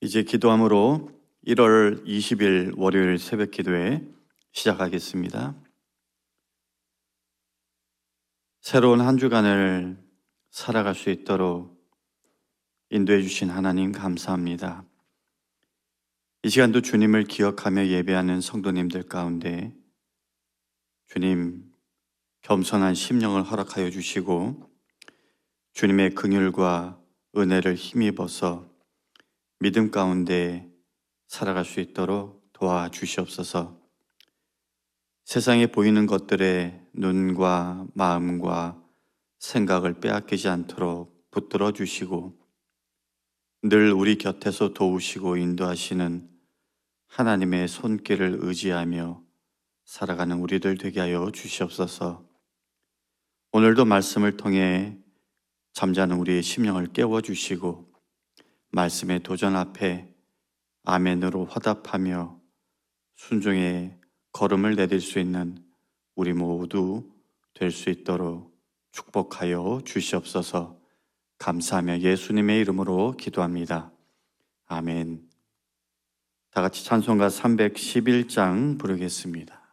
이제 기도함으로 1월 20일 월요일 새벽 기도회 시작하겠습니다. 새로운 한 주간을 살아갈 수 있도록 인도해 주신 하나님 감사합니다. 이 시간도 주님을 기억하며 예배하는 성도님들 가운데 주님 겸손한 심령을 허락하여 주시고 주님의 긍휼과 은혜를 힘입어서 믿음 가운데 살아갈 수 있도록 도와주시옵소서. 세상에 보이는 것들에 눈과 마음과 생각을 빼앗기지 않도록 붙들어 주시고 늘 우리 곁에서 도우시고 인도하시는 하나님의 손길을 의지하며 살아가는 우리들 되게 하여 주시옵소서. 오늘도 말씀을 통해 잠자는 우리의 심령을 깨워주시고 말씀의 도전 앞에 아멘으로 화답하며 순종의 걸음을 내딜 수 있는 우리 모두 될 수 있도록 축복하여 주시옵소서. 감사하며 예수님의 이름으로 기도합니다. 아멘. 다 같이 찬송가 311장 부르겠습니다.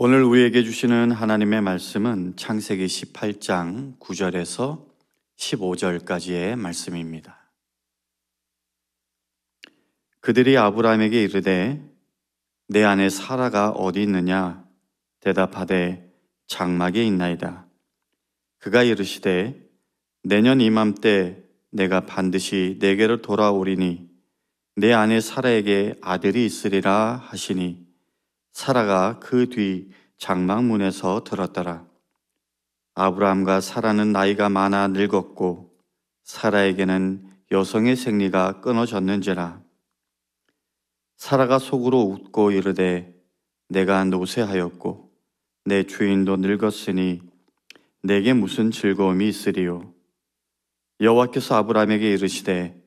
오늘 우리에게 주시는 하나님의 말씀은 창세기 18장 9절에서 15절까지의 말씀입니다. 그들이 아브라함에게 이르되 내 아내 사라가 어디 있느냐 대답하되 장막에 있나이다. 그가 이르시되 내년 이맘때 내가 반드시 내게로 돌아오리니 내 아내 사라에게 아들이 있으리라 하시니 사라가 그 뒤 장막문에서 들었더라. 아브라함과 사라는 나이가 많아 늙었고 사라에게는 여성의 생리가 끊어졌는지라. 사라가 속으로 웃고 이르되 내가 노쇠하였고 내 주인도 늙었으니 내게 무슨 즐거움이 있으리요. 여호와께서 아브라함에게 이르시되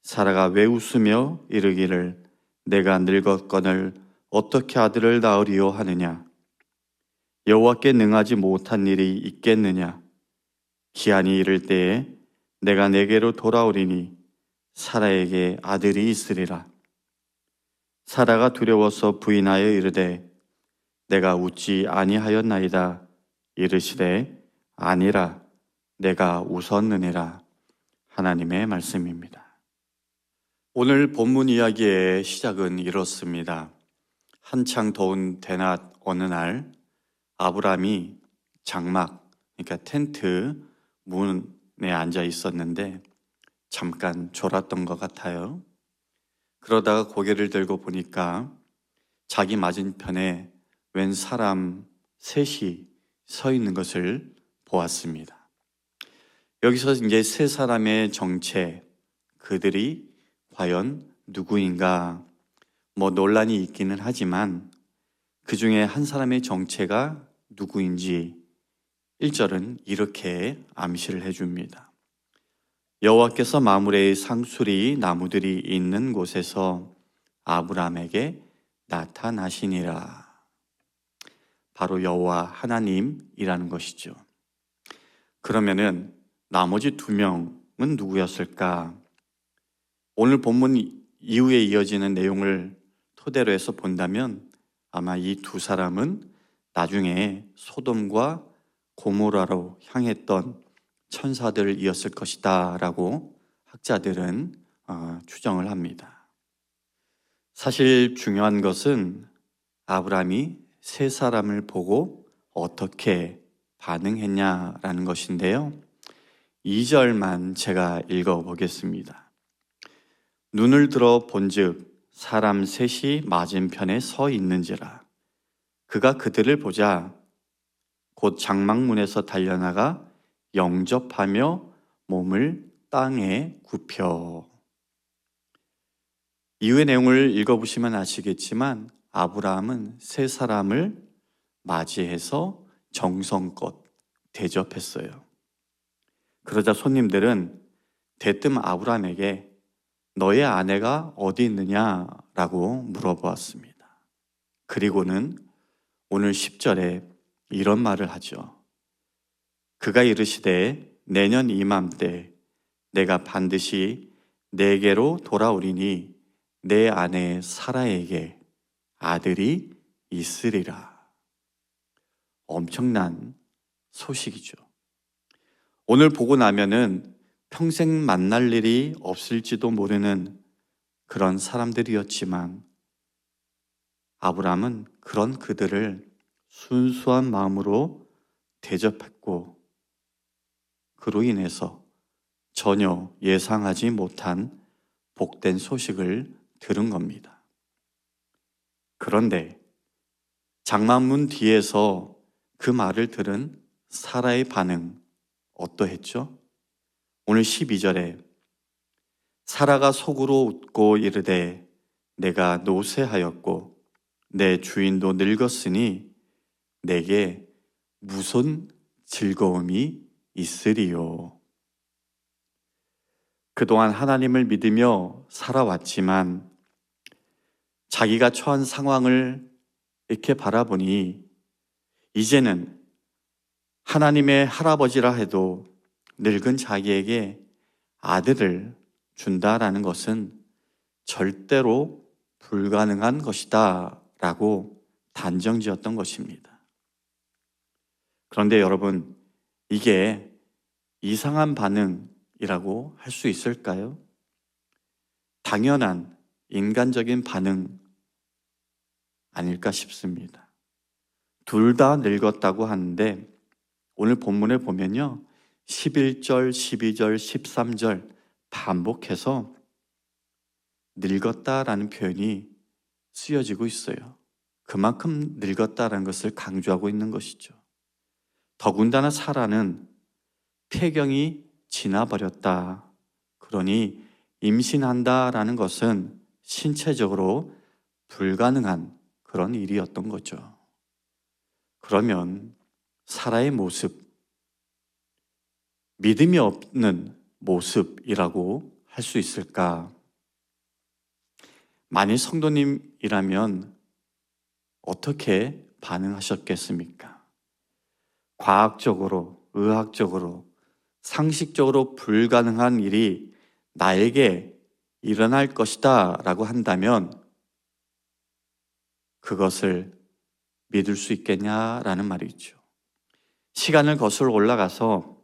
사라가 왜 웃으며 이르기를 내가 늙었거늘 어떻게 아들을 낳으리요 하느냐. 여호와께 능하지 못한 일이 있겠느냐. 기한이 이를 때에 내가 내게로 돌아오리니 사라에게 아들이 있으리라. 사라가 두려워서 부인하여 이르되 내가 웃지 아니하였나이다. 이르시되 아니라 내가 웃었느니라. 하나님의 말씀입니다. 오늘 본문 이야기의 시작은 이렇습니다. 한창 더운 대낮 어느 날 아브라함이 장막, 그러니까 텐트 문에 앉아 있었는데 잠깐 졸았던 것 같아요. 그러다가 고개를 들고 보니까 자기 맞은편에 웬 사람 셋이 서 있는 것을 보았습니다. 여기서 이제 세 사람의 정체, 그들이 과연 누구인가 논란이 있기는 하지만 그 중에 한 사람의 정체가 누구인지 1절은 이렇게 암시를 해줍니다. 여호와께서 마므레의 상수리 나무들이 있는 곳에서 아브라함에게 나타나시니라. 바로 여호와 하나님이라는 것이죠. 그러면은 나머지 두 명은 누구였을까? 오늘 본문 이후에 이어지는 내용을 토대로 해서 본다면 아마 이 두 사람은 나중에 소돔과 고모라로 향했던 천사들이었을 것이다 라고 학자들은 추정을 합니다. 사실 중요한 것은 아브라함이 세 사람을 보고 어떻게 반응했냐라는 것인데요. 2절만 제가 읽어보겠습니다. 눈을 들어 본즉 사람 셋이 맞은편에 서 있는지라. 그가 그들을 보자 곧 장막문에서 달려나가 영접하며 몸을 땅에 굽혀. 이후의 내용을 읽어보시면 아시겠지만 아브라함은 세 사람을 맞이해서 정성껏 대접했어요. 그러자 손님들은 대뜸 아브라함에게 너의 아내가 어디 있느냐라고 물어보았습니다. 그리고는 오늘 10절에 이런 말을 하죠. 그가 이르시되 내년 이맘때 내가 반드시 내게로 돌아오리니 내 아내 사라에게 아들이 있으리라. 엄청난 소식이죠. 오늘 보고 나면은 평생 만날 일이 없을지도 모르는 그런 사람들이었지만 아브라함은 그런 그들을 순수한 마음으로 대접했고 그로 인해서 전혀 예상하지 못한 복된 소식을 들은 겁니다. 그런데 장막문 뒤에서 그 말을 들은 사라의 반응 어떠했죠? 오늘 12절에 사라가 속으로 웃고 이르되 내가 노쇠하였고 내 주인도 늙었으니 내게 무슨 즐거움이 있으리요. 그동안 하나님을 믿으며 살아왔지만 자기가 처한 상황을 이렇게 바라보니 이제는 하나님의 할아버지라 해도 늙은 자기에게 아들을 준다라는 것은 절대로 불가능한 것이다 라고 단정지었던 것입니다. 그런데 여러분, 이게 이상한 반응이라고 할 수 있을까요? 당연한 인간적인 반응 아닐까 싶습니다. 둘 다 늙었다고 하는데 오늘 본문에 보면요, 11절, 12절, 13절 반복해서 늙었다라는 표현이 쓰여지고 있어요. 그만큼 늙었다라는 것을 강조하고 있는 것이죠. 더군다나 사라는 폐경이 지나버렸다. 그러니 임신한다라는 것은 신체적으로 불가능한 그런 일이었던 거죠. 그러면 사라의 모습, 믿음이 없는 모습이라고 할 수 있을까? 만일 성도님이라면 어떻게 반응하셨겠습니까? 과학적으로, 의학적으로, 상식적으로 불가능한 일이 나에게 일어날 것이다 라고 한다면 그것을 믿을 수 있겠냐라는 말이죠. 시간을 거슬러 올라가서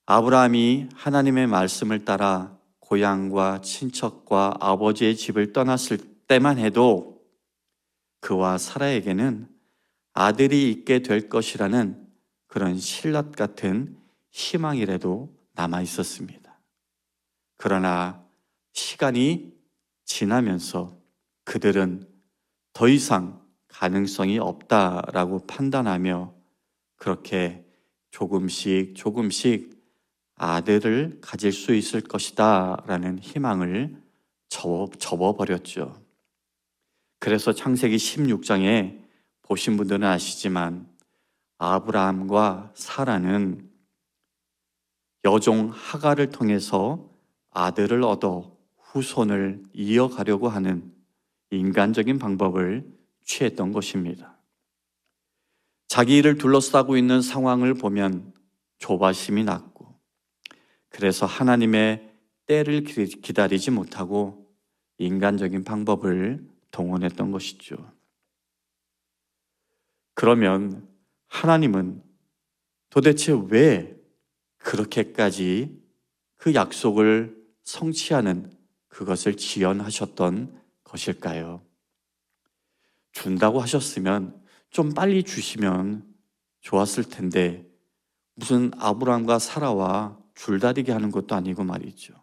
아브라함이 하나님의 말씀을 따라 고향과 친척과 아버지의 집을 떠났을 때만 해도 그와 사라에게는 아들이 있게 될 것이라는 그런 신라 같은 희망이라도 남아 있었습니다. 그러나 시간이 지나면서 그들은 더 이상 가능성이 없다라고 판단하며 그렇게 조금씩 아들을 가질 수 있을 것이다 라는 희망을 접어버렸죠. 그래서 창세기 16장에 보신 분들은 아시지만 아브라함과 사라는 여종 하갈을 통해서 아들을 얻어 후손을 이어가려고 하는 인간적인 방법을 취했던 것입니다. 자기 일을 둘러싸고 있는 상황을 보면 조바심이 났고, 그래서 하나님의 때를 기다리지 못하고 인간적인 방법을 동원했던 것이죠. 그러면 하나님은 도대체 왜 그렇게까지 그 약속을 성취하는 그것을 지연하셨던 것일까요? 준다고 하셨으면 좀 빨리 주시면 좋았을 텐데 무슨 아브라함과 사라와 줄다리기 하는 것도 아니고 말이죠.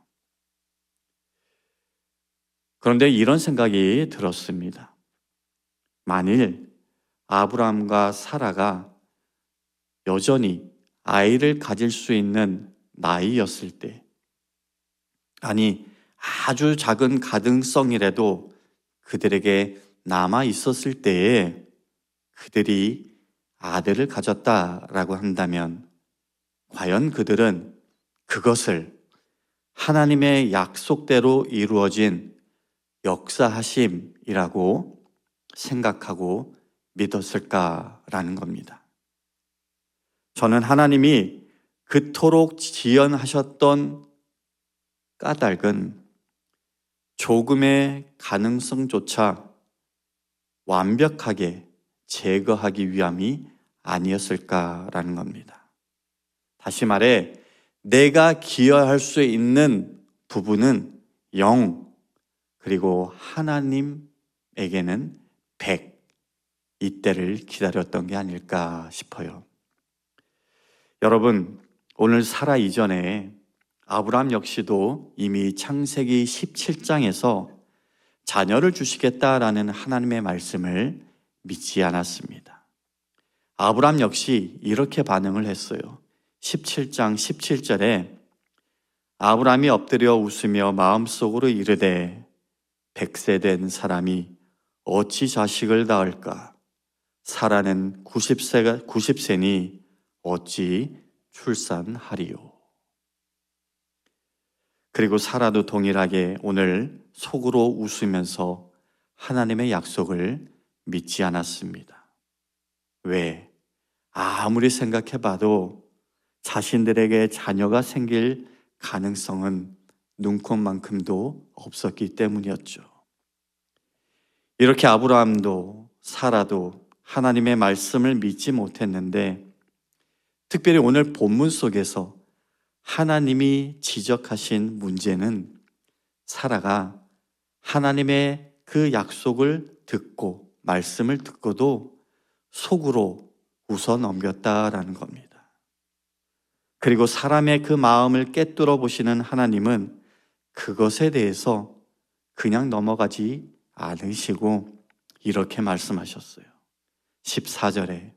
그런데 이런 생각이 들었습니다. 만일 아브라함과 사라가 여전히 아이를 가질 수 있는 나이였을 때, 아니 아주 작은 가능성이라도 그들에게 남아 있었을 때에 그들이 아들을 가졌다라고 한다면 과연 그들은 그것을 하나님의 약속대로 이루어진 역사하심이라고 생각하고 믿었을까라는 겁니다. 저는 하나님이 그토록 지연하셨던 까닭은 조금의 가능성조차 완벽하게 제거하기 위함이 아니었을까라는 겁니다. 다시 말해 내가 기여할 수 있는 부분은 0, 그리고 하나님에게는 100, 이때를 기다렸던 게 아닐까 싶어요. 여러분, 오늘 사라 이전에 아브라함 역시도 이미 창세기 17장에서 자녀를 주시겠다라는 하나님의 말씀을 믿지 않았습니다. 아브라함 역시 이렇게 반응을 했어요. 17장 17절에 아브라함이 엎드려 웃으며 마음속으로 이르되 100세 된 사람이 어찌 자식을 낳을까? 사라는 90세니 어찌 출산하리요? 그리고 사라도 동일하게 오늘 속으로 웃으면서 하나님의 약속을 믿지 않았습니다. 왜? 아무리 생각해봐도 자신들에게 자녀가 생길 가능성은 눈꼽만큼도 없었기 때문이었죠. 이렇게 아브라함도 사라도 하나님의 말씀을 믿지 못했는데 특별히 오늘 본문 속에서 하나님이 지적하신 문제는 사라가 하나님의 그 약속을 듣고 말씀을 듣고도 속으로 웃어 넘겼다라는 겁니다. 그리고 사람의 그 마음을 꿰뚫어 보시는 하나님은 그것에 대해서 그냥 넘어가지 않으시고 이렇게 말씀하셨어요. 14절에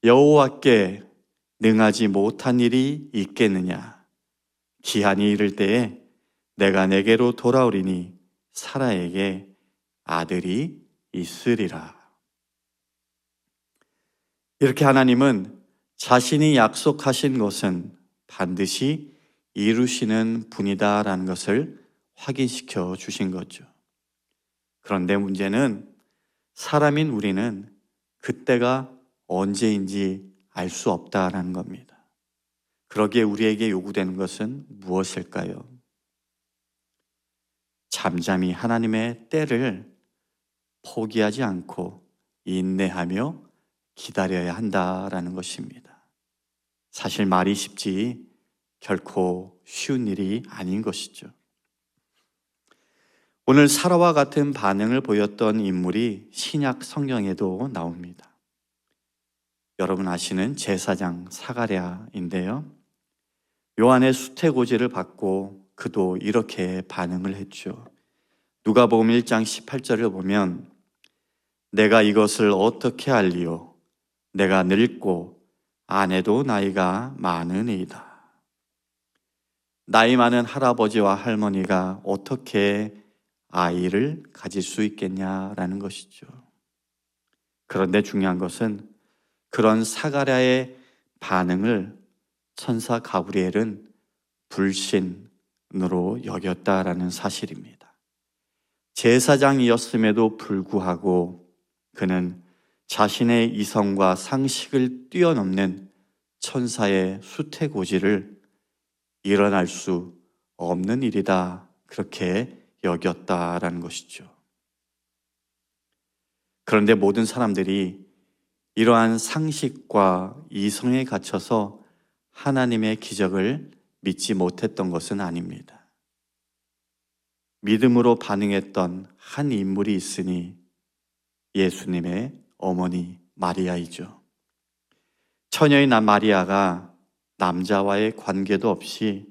여호와께 능하지 못한 일이 있겠느냐? 기한이 이를 때에 내가 내게로 돌아오리니 사라에게 아들이 있으리라. 이렇게 하나님은 자신이 약속하신 것은 반드시 이루시는 분이다라는 것을 확인시켜 주신 거죠. 그런데 문제는 사람인 우리는 그때가 언제인지 알 수 없다라는 겁니다. 그러기에 우리에게 요구되는 것은 무엇일까요? 잠잠히 하나님의 때를 포기하지 않고 인내하며 기다려야 한다라는 것입니다. 사실 말이 쉽지 결코 쉬운 일이 아닌 것이죠. 오늘 사라와 같은 반응을 보였던 인물이 신약 성경에도 나옵니다. 여러분 아시는 제사장 사가랴인데요. 요한의 수태고지를 받고 그도 이렇게 반응을 했죠. 누가복음 1장 18절을 보면 내가 이것을 어떻게 알리요? 내가 늙고 아내도 나이가 많으니이다. 나이 많은 할아버지와 할머니가 어떻게 아이를 가질 수 있겠냐라는 것이죠. 그런데 중요한 것은 그런 사가랴의 반응을 천사 가브리엘은 불신으로 여겼다라는 사실입니다. 제사장이었음에도 불구하고 그는 자신의 이성과 상식을 뛰어넘는 천사의 수태고지를 일어날 수 없는 일이다 그렇게 여겼다라는 것이죠. 그런데 모든 사람들이 이러한 상식과 이성에 갇혀서 하나님의 기적을 믿지 못했던 것은 아닙니다. 믿음으로 반응했던 한 인물이 있으니 예수님의 어머니 마리아이죠. 처녀인 마리아가 남자와의 관계도 없이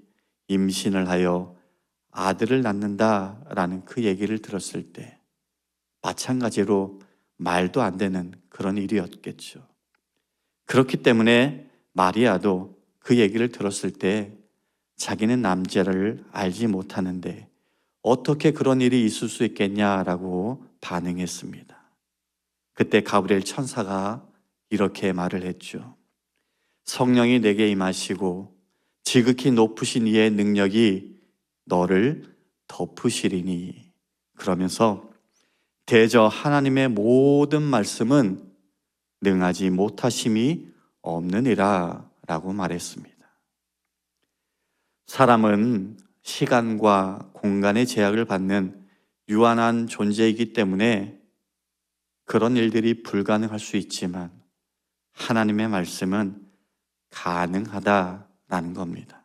임신을 하여 아들을 낳는다라는 그 얘기를 들었을 때 마찬가지로 말도 안 되는 그런 일이었겠죠. 그렇기 때문에 마리아도 그 얘기를 들었을 때 자기는 남자를 알지 못하는데 어떻게 그런 일이 있을 수 있겠냐라고 반응했습니다. 그때 가브리엘 천사가 이렇게 말을 했죠. 성령이 내게 임하시고 지극히 높으신 이의 능력이 너를 덮으시리니 그러면서 대저 하나님의 모든 말씀은 능하지 못하심이 없느니라 라고 말했습니다. 사람은 시간과 공간의 제약을 받는 유한한 존재이기 때문에 그런 일들이 불가능할 수 있지만 하나님의 말씀은 가능하다라는 겁니다.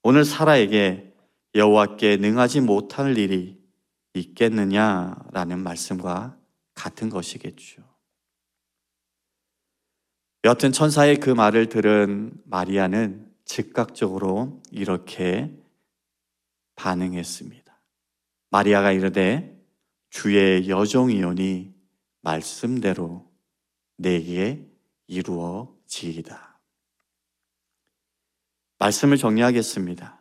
오늘 사라에게 여호와께 능하지 못할 일이 있겠느냐라는 말씀과 같은 것이겠죠. 여하튼 천사의 그 말을 들은 마리아는 즉각적으로 이렇게 반응했습니다. 마리아가 이르되 주의 여종이오니 말씀대로 내게 이루어지이다. 말씀을 정리하겠습니다.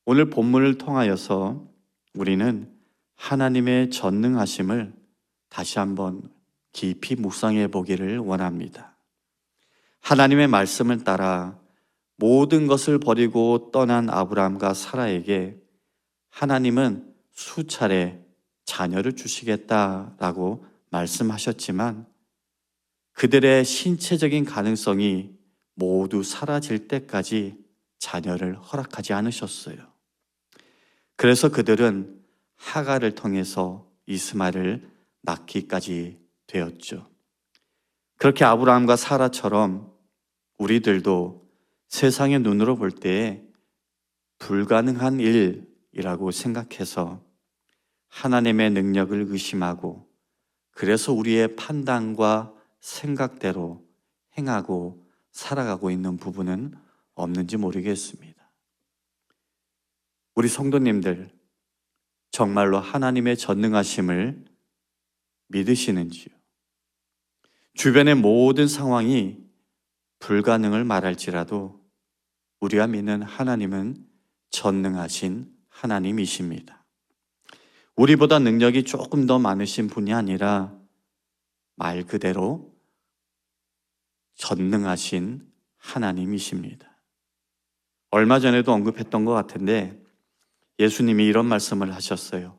오늘 본문을 통하여서 우리는 하나님의 전능하심을 다시 한번 깊이 묵상해 보기를 원합니다. 하나님의 말씀을 따라 모든 것을 버리고 떠난 아브라함과 사라에게 하나님은 수차례 자녀를 주시겠다라고 말씀하셨지만 그들의 신체적인 가능성이 모두 사라질 때까지 자녀를 허락하지 않으셨어요. 그래서 그들은 하갈을 통해서 이스마엘을 낳기까지 되었죠. 그렇게 아브라함과 사라처럼 우리들도 세상의 눈으로 볼 때 불가능한 일이라고 생각해서 하나님의 능력을 의심하고 그래서 우리의 판단과 생각대로 행하고 살아가고 있는 부분은 없는지 모르겠습니다. 우리 성도님들 정말로 하나님의 전능하심을 믿으시는지요? 주변의 모든 상황이 불가능을 말할지라도 우리가 믿는 하나님은 전능하신 하나님이십니다. 우리보다 능력이 조금 더 많으신 분이 아니라 말 그대로 전능하신 하나님이십니다. 얼마 전에도 언급했던 것 같은데 예수님이 이런 말씀을 하셨어요.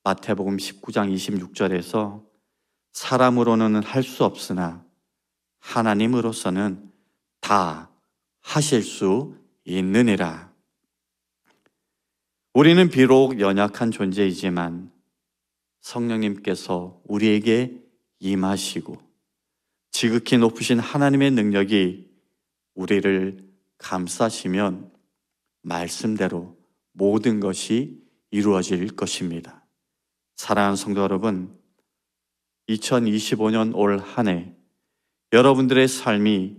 마태복음 19장 26절에서 사람으로는 할 수 없으나 하나님으로서는 다 하실 수 있느니라. 우리는 비록 연약한 존재이지만 성령님께서 우리에게 임하시고 지극히 높으신 하나님의 능력이 우리를 감싸시면 말씀대로 모든 것이 이루어질 것입니다. 사랑하는 성도 여러분, 2025년 올 한 해 여러분들의 삶이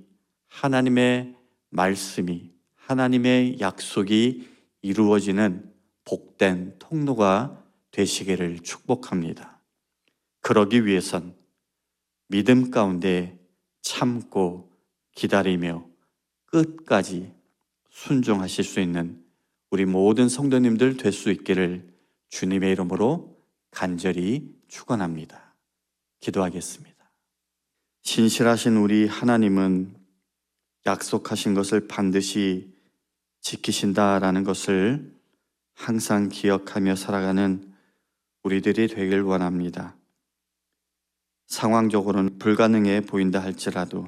하나님의 말씀이, 하나님의 약속이 이루어지는 복된 통로가 되시기를 축복합니다. 그러기 위해선 믿음 가운데 참고 기다리며 끝까지 순종하실 수 있는 우리 모든 성도님들 될 수 있기를 주님의 이름으로 간절히 축원합니다. 기도하겠습니다. 신실하신 우리 하나님은 약속하신 것을 반드시 지키신다라는 것을 항상 기억하며 살아가는 우리들이 되길 원합니다. 상황적으로는 불가능해 보인다 할지라도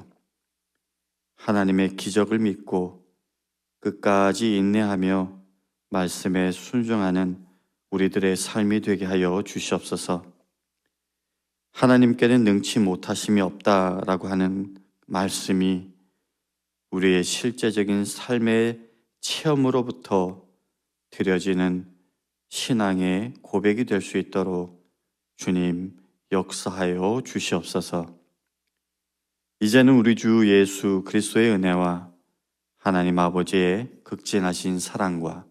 하나님의 기적을 믿고 끝까지 인내하며 말씀에 순종하는 우리들의 삶이 되게 하여 주시옵소서. 하나님께는 능치 못하심이 없다라고 하는 말씀이 우리의 실제적인 삶의 체험으로부터 드려지는 신앙의 고백이 될 수 있도록 주님 역사하여 주시옵소서. 이제는 우리 주 예수 그리스도의 은혜와 하나님 아버지의 극진하신 사랑과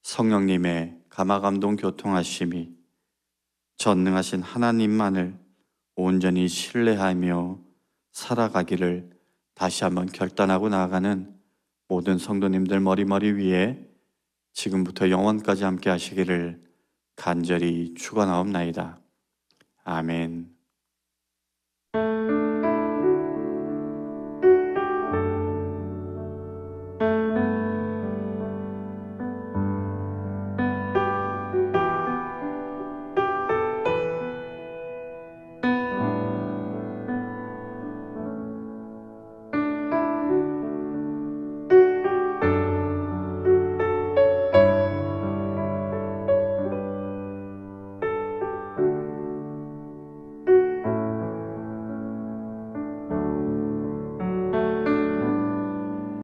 성령님의 감화감동 교통하심이 전능하신 하나님만을 온전히 신뢰하며 살아가기를 다시 한번 결단하고 나아가는 모든 성도님들 머리 위에 지금부터 영원까지 함께 하시기를 간절히 축원하옵나이다. 아멘.